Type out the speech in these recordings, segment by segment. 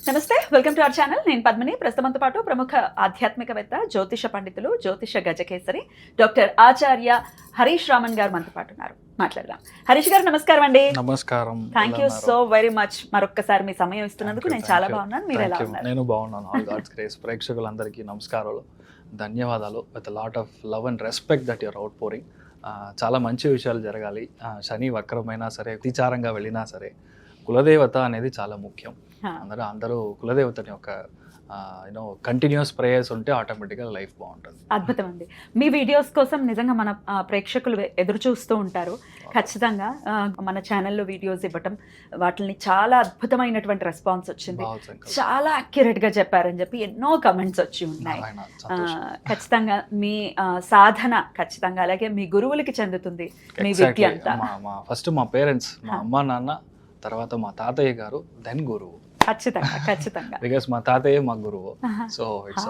నమస్తే, welcome to our channel. నేను పద్మిని. ప్రస్తుతంతో పాటు ప్రముఖ ఆధ్యాత్మికవేత్త, జ్యోతిష పండితులు, జ్యోతిష గజకేసరి డాక్టర్ ఆచార్య హరీష్ రామన్ గారు మనతో పాటు ఉన్నారు. మాట్లాడదాం. హరీష్ గారు నమస్కారం అండి. నమస్కారం. Thank you so very much. మరొక్కసారి మీ సమయం ఇస్తున్నందుకు నేను చాలా బాగున్నాను. మీరు ఎలా ఉన్నారు? నేను బాగున్నాను. All God's grace. ప్రేక్షకులందరికీ నమస్కారాలు, ధన్యవాదాలు. With lot of love and respect that your outpouring. చాలా మంచి విషయాలు జరగాలి. శని వక్రమైనా సరే, అతిచారంగా వెళ్ళినా సరే, కులదేవత అనేది చాలా ముఖ్యం. అందరూ కులదేవతని ఒక కంటిన్యూస్ ప్రేయర్స్ ఉంటే ఆటోమేటిక్గా లైఫ్ బాగుంటుంది. అద్భుతం అండి. మీ వీడియోస్ కోసం నిజంగా మన ప్రేక్షకులు ఎదురు చూస్తూ ఉంటారు. ఖచ్చితంగా మన ఛానల్లో వీడియోస్ ఇవ్వటం, వాటిని చాలా అద్భుతమైనటువంటి రెస్పాన్స్ వచ్చింది. చాలా అక్యురేట్ గా చెప్పారని చెప్పి ఎన్నో కమెంట్స్ వచ్చి ఉన్నాయి. ఖచ్చితంగా మీ సాధన ఖచ్చితంగా అలాగే మీ గురువులకి చెందుతుంది మీ విద్య అంతా. ఫస్ట్ మా పేరెంట్స్, మా అమ్మ నాన్న, తర్వాత మా తాతయ్య గారు, దెన్ గురువు. ఖచ్చితంగా బికాస్ మా తాతయ్య మా గురువు. సో ఇట్స్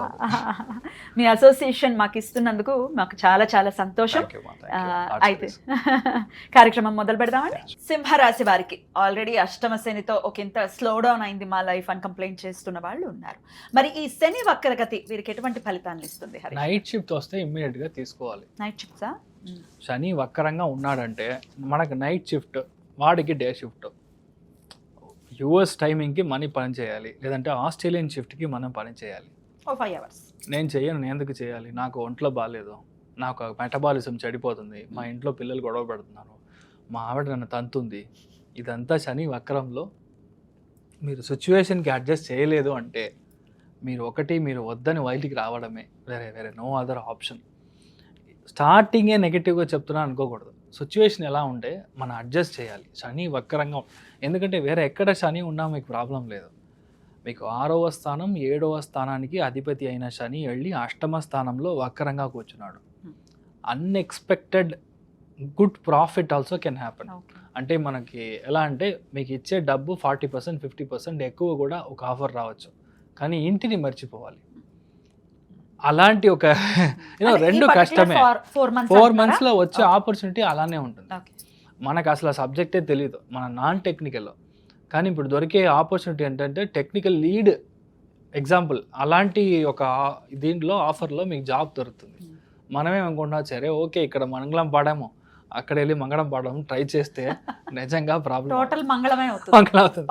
మీ అసోసియేషన్ మాకు ఇస్తున్నందుకు మాకు చాలా చాలా సంతోషం. అయితే కార్యక్రమం మొదలు పెడదామండి. సింహరాశి వారికి ఆల్రెడీ అష్టమ శనితో ఒక ఇంత స్లో డౌన్ అయింది మా లైఫ్ అని కంప్లైంట్ చేస్తున్న వాళ్ళు ఉన్నారు. మరి ఈ శని వక్రగతి వీరికి ఎటువంటి ఫలితాలను ఇస్తుంది? నైట్ షిఫ్ట్ వస్తే ఇమ్మీడియట్ గా తీసుకోవాలి. నైట్ షిఫ్ట్సా? శని వక్రంగా ఉన్నాడంటే మనకు నైట్ షిఫ్ట్, వాడికి డే షిఫ్ట్. యుఎస్ టైమింగ్కి మనీ పని చేయాలి, లేదంటే ఆస్ట్రేలియన్ షిఫ్ట్కి మనం పని చేయాలి. 5 hours నేను చేయను. నేను ఎందుకు చేయాలి? నాకు ఒంట్లో బాగాలేదు, నాకు మెటబాలిజం చెడిపోతుంది, మా ఇంట్లో పిల్లలు గొడవ పెడుతున్నారు, మా ఆవిడ నన్ను తంతుంది. ఇదంతా శని వక్రంలో మీరు సిచ్యువేషన్కి అడ్జస్ట్ చేయలేదు అంటే మీరు వద్దని బయటికి రావడమే. వేరే నో అదర్ ఆప్షన్. స్టార్టింగే నెగిటివ్గా చెప్తున్నా అనుకోకూడదు. సిచ్యువేషన్ ఎలా ఉంటే మనం అడ్జస్ట్ చేయాలి. శని వక్రంగా, ఎందుకంటే వేరే ఎక్కడ శని ఉన్నా మీకు ప్రాబ్లం లేదు. మీకు 6వ స్థానం 7వ స్థానానికి అధిపతి అయిన శని వెళ్ళి అష్టమ స్థానంలో వక్రంగా కూర్చున్నాడు. Unexpected good profit also can happen. అంటే మనకి ఎలా అంటే మీకు ఇచ్చే డబ్బు 40% 50% ఎక్కువ కూడా ఒక ఆఫర్ రావచ్చు, కానీ ఇంటిని మర్చిపోవాలి. అలాంటి ఒక రెండు కష్టమే. 4 months లో వచ్చే ఆపర్చునిటీ అలానే ఉంటుంది. మనకు అసలు సబ్జెక్టే తెలియదు, మన నాన్ టెక్నికల్. కానీ ఇప్పుడు దొరికే ఆపర్చునిటీ ఏంటంటే టెక్నికల్ లీడ్ ఎగ్జాంపుల్. అలాంటి ఒక దీంట్లో ఆఫర్లో మీకు జాబ్ దొరుకుతుంది. మనమే అనుకుంటున్నాం సరే ఓకే ఇక్కడ మంగళం పాడాము, అక్కడ వెళ్ళి మంగళం పాడడం ట్రై చేస్తే నిజంగా ప్రాబ్లం అవుతుంది.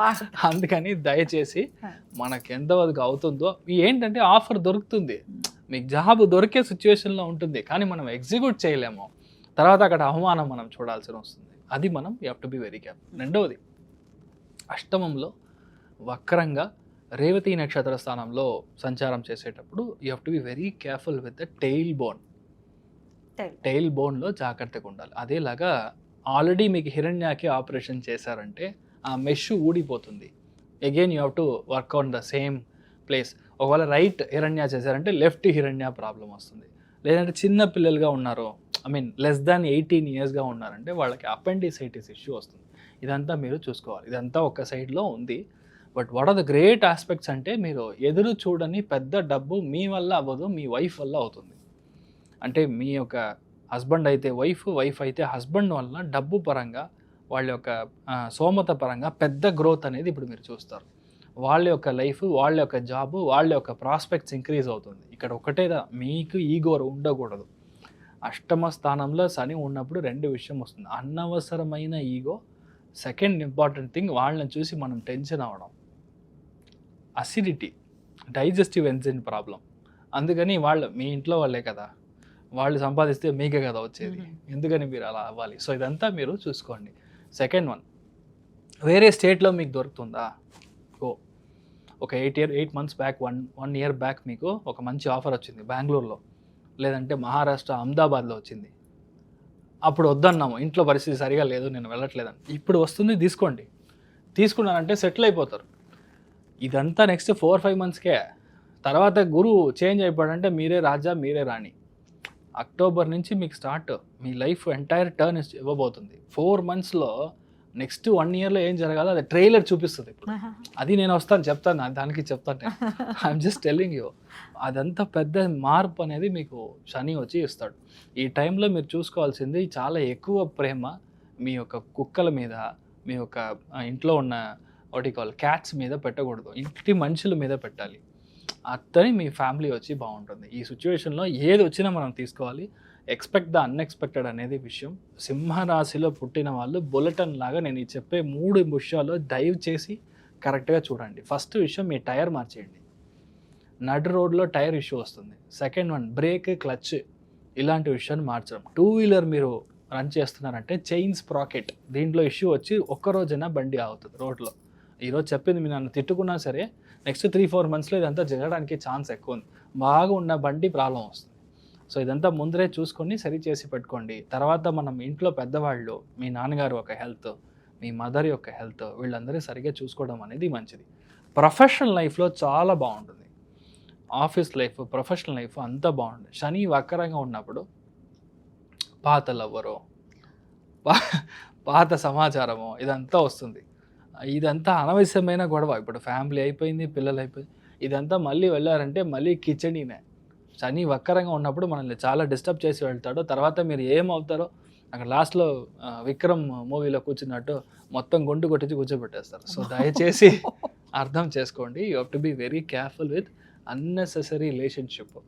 అందుకని దయచేసి మనకి ఎంతవరకు అవుతుందో ఏంటంటే ఆఫర్ దొరుకుతుంది, మీకు జాబ్ దొరికే సిచ్యువేషన్లో ఉంటుంది, కానీ మనం ఎగ్జిక్యూట్ చేయలేము. తర్వాత అక్కడ అవమానం మనం చూడాల్సి వస్తుంది. అది మనం you have to be very careful. రెండవది, అష్టమంలో వక్రంగా రేవతి నక్షత్ర స్థానంలో సంచారం చేసేటప్పుడు you have to be very careful with the tail bone. Tail బోన్లో జాగ్రత్తగా ఉండాలి. అదేలాగా ఆల్రెడీ మీకు హిరణ్యాకి ఆపరేషన్ చేశారంటే ఆ మెష్ ఊడిపోతుంది. Again you have to work on the same place. ఒకవేళ రైట్ హిరణ్య చేశారంటే లెఫ్ట్ హిరణ్య ప్రాబ్లం వస్తుంది. లేదంటే చిన్న పిల్లలుగా ఉన్నారో, లెస్ దాన్ 18 years ఉన్నారంటే వాళ్ళకి అపెండిసైటిస్ ఇష్యూ వస్తుంది. ఇదంతా మీరు చూసుకోవాలి. ఇదంతా ఒక సైడ్లో ఉంది. But what are the great aspects అంటే మీరు ఎదురు చూడని పెద్ద డబ్బు మీ వల్ల అవ్వదు, మీ వైఫ్ వల్ల అవుతుంది. అంటే మీ యొక్క హస్బెండ్ అయితే వైఫ్ అయితే హస్బెండ్ వల్ల డబ్బు పరంగా, వాళ్ళ యొక్క సోమత పరంగా పెద్ద గ్రోత్ అనేది ఇప్పుడు మీరు చూస్తారు. వాళ్ళ యొక్క లైఫ్, వాళ్ళ యొక్క జాబు, వాళ్ళ యొక్క ప్రాస్పెక్ట్స్ ఇంక్రీజ్ అవుతుంది. ఇక్కడ ఒకటేదా మీకు ఈగో ఉండకూడదు. అష్టమ స్థానంలో శని ఉన్నప్పుడు 2 విషయం వస్తుంది. అనవసరమైన ఈగో. సెకండ్ ఇంపార్టెంట్ థింగ్, వాళ్ళని చూసి మనం టెన్షన్ అవ్వడం. Acidity, digestive enzyme problem. అందుకని మీ ఇంట్లో వాళ్ళే కదా, వాళ్ళు సంపాదిస్తే మీకే కదా వచ్చేది, ఎందుకని మీరు అలా అవ్వాలి? సో ఇదంతా మీరు చూసుకోండి. సెకండ్ వన్, వేరే స్టేట్లో మీకు దొరుకుతుందా? ఒక 8 months బ్యాక్, 1 year బ్యాక్ మీకు ఒక మంచి ఆఫర్ వచ్చింది బెంగళూరులో, లేదంటే మహారాష్ట్ర అహ్మదాబాద్లో వచ్చింది. అప్పుడు వద్దన్నాము, ఇంట్లో పరిస్థితి సరిగా లేదు, నేను వెళ్ళట్లేదని. ఇప్పుడు వస్తుంది, తీసుకోండి. తీసుకున్నారంటే సెటిల్ అయిపోతారు. ఇదంతా నెక్స్ట్ 4-5 monthsకే. తర్వాత గురువు చేంజ్ అయిపోయాడంటే మీరే రాజా, మీరే రాణి. అక్టోబర్ నుంచి మీకు స్టార్ట్, మీ లైఫ్ ఎంటైర్ టర్న్ ఇవ్వబోతుంది. 4 monthsలో నెక్స్ట్ 1 yearలో ఏం జరగాలో అది ట్రైలర్ చూపిస్తుంది. ఇప్పుడు అది నేను చెప్తాను, దానికి చెప్తాను. I'm just telling you. అదంతా పెద్ద మార్పు అనేది మీకు శని వచ్చి ఇస్తాడు. ఈ టైంలో మీరు చూసుకోవాల్సింది చాలా ఎక్కువ ప్రేమ మీ యొక్క కుక్కల మీద, మీ యొక్క ఇంట్లో ఉన్న వాటి కాల్ క్యాట్స్ మీద పెట్టకూడదు, ఇంటి మనుషుల మీద పెట్టాలి. అతని మీ ఫ్యామిలీ వచ్చి బాగుంటుంది. ఈ సిచ్యువేషన్లో ఏది వచ్చినా మనం తీసుకోవాలి. ఎక్స్పెక్ట్ ద అన్ఎక్స్పెక్టెడ్ అనేది విషయం. సింహరాశిలో పుట్టిన వాళ్ళు బులెటిన్ లాగా నేను ఈ చెప్పే 3 విషయాల్లో డైవ్ చేసి కరెక్ట్గా చూడండి. ఫస్ట్ విషయం, మీ టైర్ మార్చేయండి. నడు రోడ్లో టైర్ ఇష్యూ వస్తుంది. సెకండ్ వన్, బ్రేక్, క్లచ్ ఇలాంటి విషయాన్ని మార్చడం. 2 వీలర్ మీరు రన్ చేస్తున్నారంటే చైన్ స్ప్రాకెట్ దీంట్లో ఇష్యూ వచ్చి ఒక్కరోజైనా బండి ఆగుతుంది రోడ్లో. ఈరోజు చెప్పింది మీరు నన్ను తిట్టుకున్నా సరే నెక్స్ట్ 3-4 మంత్స్లో ఇదంతా జరగడానికి ఛాన్స్ ఎక్కువ ఉంది. బాగా ఉన్న బండి ప్రాబ్లం వస్తుంది. సో ఇదంతా ముందరే చూసుకొని సరి చేసి పెట్టుకోండి. తర్వాత మనం ఇంట్లో పెద్దవాళ్ళు, మీ నాన్నగారు ఒక హెల్త్, మీ మదర్ యొక్క హెల్త్, వీళ్ళందరూ సరిగ్గా చూసుకోవడం అనేది మంచిది. ప్రొఫెషనల్ లైఫ్లో చాలా బాగుంటుంది. ఆఫీస్ లైఫ్, ప్రొఫెషనల్ లైఫ్ అంతా బాగుంటుంది. శని వక్రంగా ఉన్నప్పుడు పాత లవ్వరో పాత సమాచారమో ఇదంతా వస్తుంది. ఇదంతా అనవసరమైన గొడవ. ఇప్పుడు ఫ్యామిలీ అయిపోయింది, పిల్లలు అయిపోయింది, ఇదంతా మళ్ళీ వెళ్ళారంటే మళ్ళీ కిచెడీనే. శని వక్రంగా ఉన్నప్పుడు మనల్ని చాలా డిస్టర్బ్ చేసి వెళ్తాడు. తర్వాత మీరు ఏమవుతారో అక్కడ లాస్ట్లో విక్రమ్ మూవీలో కూర్చున్నట్టు మొత్తం గుండు కొట్టించి కూర్చోబెట్టేస్తారు. సో దయచేసి అర్థం చేసుకోండి. You have to be very careful with unnecessary relationship.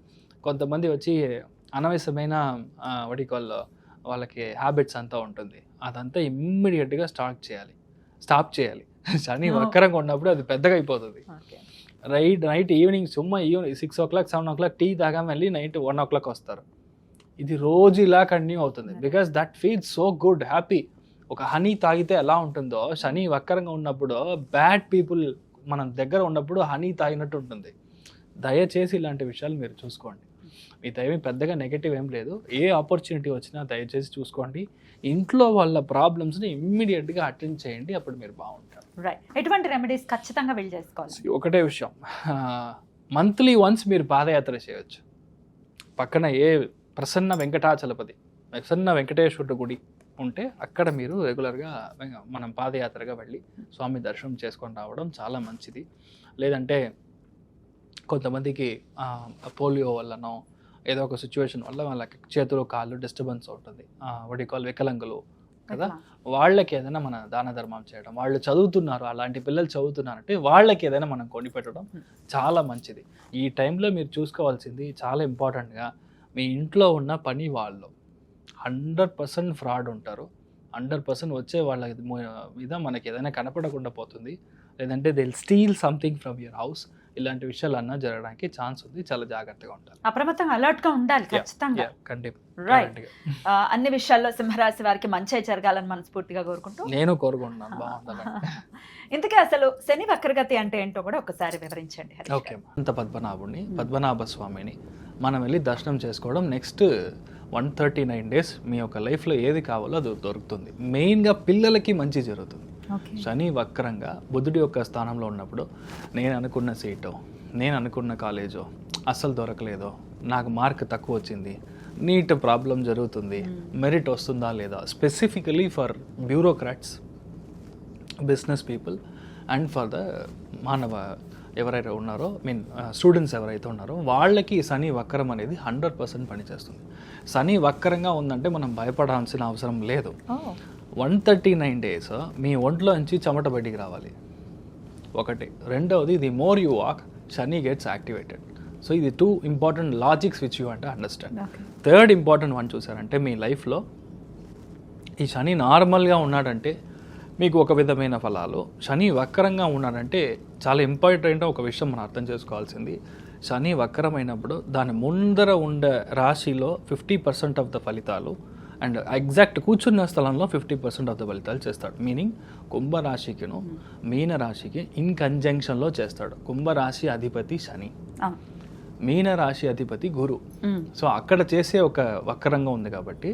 కొంతమంది వచ్చి అనవసరమైన వాళ్ళకి హ్యాబిట్స్ అంతా ఉంటుంది. అదంతా ఇమ్మీడియట్గా స్టాప్ చేయాలి. శని వక్రంగా ఉన్నప్పుడు అది పెద్దగా అయిపోతుంది. Night evening 6 o'clock 7 o'clock tea తాగా మళ్ళీ నైట్ 1 o'clock వస్తారు. ఇది రోజు ఇలా కంటిన్యూ అవుతుంది. Because that feels so good, happy. ఒక హనీ తాగితే ఎలా ఉంటుందో శని వక్రంగా ఉన్నప్పుడు బ్యాడ్ పీపుల్ మనం దగ్గర ఉన్నప్పుడు హనీ తాగినట్టు ఉంటుంది. దయచేసి ఇలాంటి విషయాలు మీరు చూసుకోండి. మీ ఏమీ పెద్దగా నెగటివ్ ఏం లేదు. ఏ ఆపర్చునిటీ వచ్చినా దయచేసి చూసుకోండి. ఇంట్లో వాళ్ళ ప్రాబ్లమ్స్ని ఇమ్మీడియట్గా అటెండ్ చేయండి. అప్పుడు మీరు బాగుంటారు. రైట్. ఎటువంటి రెమెడీస్ ఖచ్చితంగా వీళ్ళు చేసుకోవాలి? ఒకటే విషయం, మంత్లీ వన్స్ మీరు పాదయాత్ర చేయొచ్చు. పక్కన ఏ ప్రసన్న వెంకటేశ్వరుడు గుడి ఉంటే అక్కడ మీరు రెగ్యులర్గా మనం పాదయాత్రగా వెళ్ళి స్వామి దర్శనం చేసుకొని రావడం చాలా మంచిది. లేదంటే కొంతమందికి పోలియో వల్లనో ఏదో ఒక సిచ్యువేషన్ వల్ల వాళ్ళకి చేతులు కాళ్ళు డిస్టర్బెన్స్ ఉంటుంది. వికలాంగులు కదా, వాళ్ళకి ఏదైనా మన దాన ధర్మం చేయడం. వాళ్ళు చదువుతున్నారు, అలాంటి పిల్లలు చదువుతున్నారంటే వాళ్ళకి ఏదైనా మనం కొని పెట్టడం చాలా మంచిది. ఈ టైంలో మీరు చూసుకోవాల్సింది చాలా ఇంపార్టెంట్గా, మీ ఇంట్లో ఉన్న పని వాళ్ళు 100% ఫ్రాడ్ ఉంటారు. 100% వచ్చే వాళ్ళ మీద మనకి ఏదైనా కనపడకుండా పోతుంది. లేదంటే they steel something from your house. ఇలాంటి విషయాలు అన్నా జరగడానికి ఛాన్స్ ఉంది. చాలా జాగ్రత్తగా ఉండాలి, అప్రమత్తంగా అలర్ట్ గా ఉండాలి ఖచ్చితంగా. రైట్. అన్ని విషయాల్లో సింహరాశి వారికి మంచి జరగాలని మనస్ఫూర్తిగా కోరుకుంటూ నేను కోరుకుంటున్నాను. బాగుండాలి. ఇంతకీ అసలు శని వక్రగతి అంటే ఏంటో కూడా ఒకసారి వివరించండి. ఓకే, అంత పద్మనాభ స్వామిని మనం వెళ్ళి దర్శనం చేసుకోవడం. నెక్స్ట్ 139 days మీ యొక్క లైఫ్లో ఏది కావాలో అది దొరుకుతుంది. మెయిన్గా పిల్లలకి మంచి జరుగుతుంది. శని వక్రంగా బుధుడి యొక్క స్థానంలో ఉన్నప్పుడు నేను అనుకున్న సీటో, నేను అనుకున్న కాలేజో అస్సలు దొరకలేదో, నాకు మార్క్ తక్కువ వచ్చింది, నీట్ ప్రాబ్లం జరుగుతుంది, మెరిట్ వస్తుందా లేదా, specifically for bureaucrats, business people and for the మానవ ఎవరైతే ఉన్నారో స్టూడెంట్స్ ఎవరైతే ఉన్నారో వాళ్ళకి శని వక్రం అనేది 100% పనిచేస్తుంది. శని వక్రంగా ఉందంటే మనం భయపడాల్సిన అవసరం లేదు. 139 days మీ ఒంట్లో నుంచి చెమట బయటికి రావాలి ఒకటి. రెండవది, the more you walk Shani gets activated. So ఇది 2 important లాజిక్స్ విచ్ యూ అంటే అండర్స్టాండ్. థర్డ్ ఇంపార్టెంట్ వన్ చూసారంటే, మీ లైఫ్లో ఈ శని నార్మల్గా ఉన్నాడంటే మీకు ఒక విధమైన ఫలాలు, శని వక్రంగా ఉన్నాడంటే చాలా ఇంపార్టెంట్ ఒక విషయం మనం అర్థం చేసుకోవాల్సింది. శని వక్రమైనప్పుడు దాని ముందర ఉండే రాశిలో 50% ఆఫ్ ద ఫలితాలు అండ్ ఎగ్జాక్ట్ కూర్చున్న స్థలంలో 50% ఆఫ్ ద ఫలితాలు చేస్తాడు. మీనింగ్ కుంభరాశికిను మీనరాశికి ఇన్ కంజంక్షన్లో చేస్తాడు. కుంభరాశి అధిపతి శని, మీనరాశి అధిపతి గురు. సో అక్కడ చేసే ఒక వక్రంగా ఉంది కాబట్టి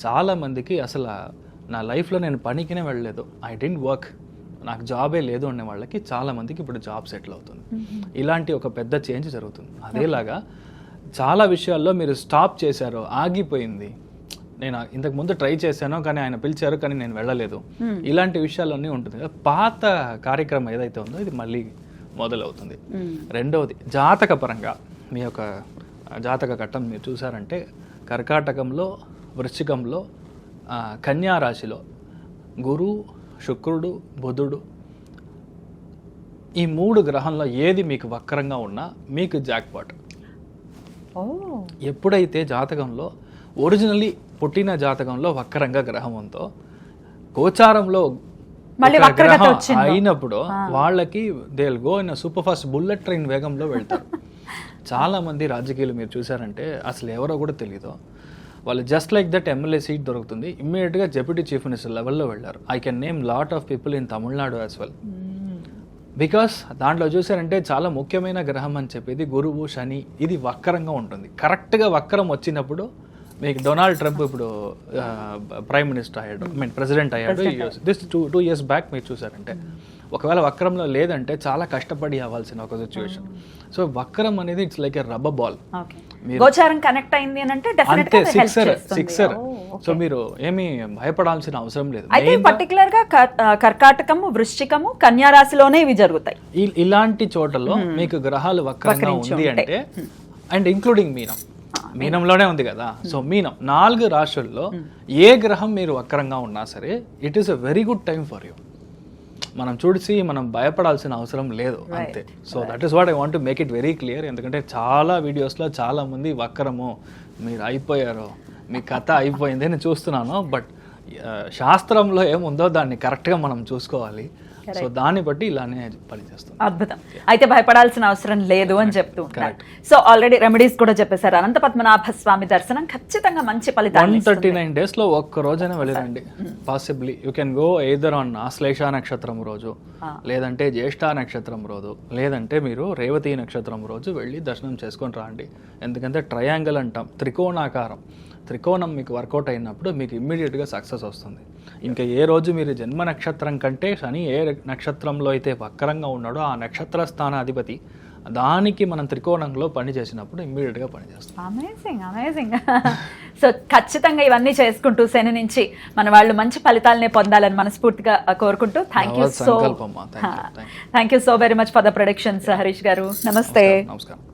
చాలా మందికి అసలు నా లైఫ్లో నేను పనికినే వెళ్ళలేదు, ఐ డెంట్ వర్క్, నాకు జాబే లేదు అనే వాళ్ళకి చాలా మందికి ఇప్పుడు జాబ్ సెటిల్ అవుతుంది. ఇలాంటి ఒక పెద్ద చేంజ్ జరుగుతుంది. అదేలాగా చాలా విషయాల్లో మీరు స్టాప్ చేశారు, ఆగిపోయింది, నేను ఇంతకు ముందు ట్రై చేశాను కానీ ఆయన పిలిచారు కానీ నేను వెళ్ళలేదు, ఇలాంటి విషయాలన్నీ ఉంటుంది కదా. పాత కార్యక్రమం ఏదైతే ఉందో ఇది మళ్ళీ మొదలవుతుంది. రెండవది, జాతక పరంగా మీ యొక్క జాతక ఘట్టం మీరు చూసారంటే కర్కాటకంలో, వృశ్చికంలో, కన్యా రాశిలో గురు, శుక్రుడు, బుధుడు ఈ 3 గ్రహంలో ఏది మీకు వక్రంగా ఉన్నా మీకు జాక్పాట్. ఓ ఎప్పుడైతే జాతకంలో ఒరిజినల్లీ పుట్టిన జాతకంలో వక్రంగా గ్రహం ఉందో గోచారంలో మళ్ళీ ఒక వక్రగతి గ్రహం వచ్చిందో. అయినప్పుడు వాళ్ళకి they will go in super fast bullet train వేగంలో వెళ్తారు. చాలా మంది రాజకీయాలు మీరు చూసారంటే అసలు ఎవరో కూడా తెలియదు. వాళ్ళు just like that MLA seat దొరుకుతుంది, ఇమ్మీడియట్గా డెప్యూటీ చీఫ్ మినిస్టర్ లెవెల్లో వెళ్ళారు. I can name lot of people in Tamil Nadu as well. Because దాంట్లో చూసారంటే చాలా ముఖ్యమైన గ్రహం అని చెప్పేది గురువు, శని. ఇది వక్రంగా ఉంటుంది. కరెక్ట్గా వక్రం వచ్చినప్పుడు మీకు డొనాల్డ్ ట్రంప్ ఇప్పుడు ప్రైమ్ మినిస్టర్ అయ్యాడు, ప్రెసిడెంట్ అయ్యాడు. దిస్ 2 years బ్యాక్ మీరు చూసారంటే. ఒకవేళ వక్రంలో లేదంటే చాలా కష్టపడి అవ్వాల్సిన ఒక సిచ్యువేషన్. సో వక్రం అనేది it's like a rubber ball. గోచారం కనెక్ట్ అయింది అని అంటే అంతే, సిక్సర్. సో మీరు ఏమీ భయపడాల్సిన అవసరం లేదు. అయితే పర్టికులర్ గా కర్కాటకము, వృశ్చికము, కన్యా రాశిలోనే ఇవి జరుగుతాయి. ఇలాంటి చోటలో మీకు గ్రహాలు వక్రంగా ఉంది అంటే, అండ్ ఇంక్లూడింగ్ మీనంలోనే ఉంది కదా. సో మీనం 4 రాశుల్లో ఏ గ్రహం మీరు వక్రంగా ఉన్నా సరే it is a very good time for you. మనం చూసి మనం భయపడాల్సిన అవసరం లేదు అంతే. So that is what I want to make it very clear. ఎందుకంటే చాలా వీడియోస్లో చాలా మంది వక్రము, మీరు అయిపోయారు, మీ కథ అయిపోయింది అని చూస్తున్నాను. బట్ శాస్త్రంలో ఏముందో దాన్ని కరెక్ట్గా మనం చూసుకోవాలి. సో దాన్ని బట్టి ఇలానే పనిచేస్తుంది. అద్భుతం. అయితే భయపడాల్సిన అవసరం లేదు అని చెప్తూ ఉంటారు. సో ఆల్రెడీ రెమెడీస్ కూడా చెప్పేశారు. అనంత పద్మనాభ స్వామి దర్శనం ఖచ్చితంగా మంచి ఫలితాలు. 139 days లో ఒక్క రోజైనా వెళ్ళిరండి. Possibly you can go either on Ashlesha నక్షత్రం రోజు, లేదంటే జ్యేష్ఠ నక్షత్రం రోజు, లేదంటే మీరు రేవతి నక్షత్రం రోజు వెళ్ళి దర్శనం చేసుకొని రాండి. ఎందుకంటే ట్రయాంగిల్ అంటాం, త్రికోణాకారం. త్రికోణం మీకు వర్కౌట్ అయినప్పుడు మీకు ఇమ్మీడియట్గా సక్సెస్ వస్తుంది. ఇంకా ఏ రోజు మీరు జన్మ నక్షత్రం కంటే శని ఏ నక్షత్రంలో అయితే వక్రంగా ఉన్నాడో ఆ నక్షత్ర స్థానాధిపతి దానికి మనం త్రికోణంలో పని చేసినప్పుడు ఇమ్మీడియట్గా పనిచేస్తాం. అమేజింగ్. సో ఖచ్చితంగా ఇవన్నీ చేసుకుంటూ శని నుంచి మన వాళ్ళు మంచి ఫలితాలనే పొందాలని మనస్ఫూర్తిగా కోరుకుంటూ thank you so very much for the productions Harish గారు. నమస్తే. నమస్కారం.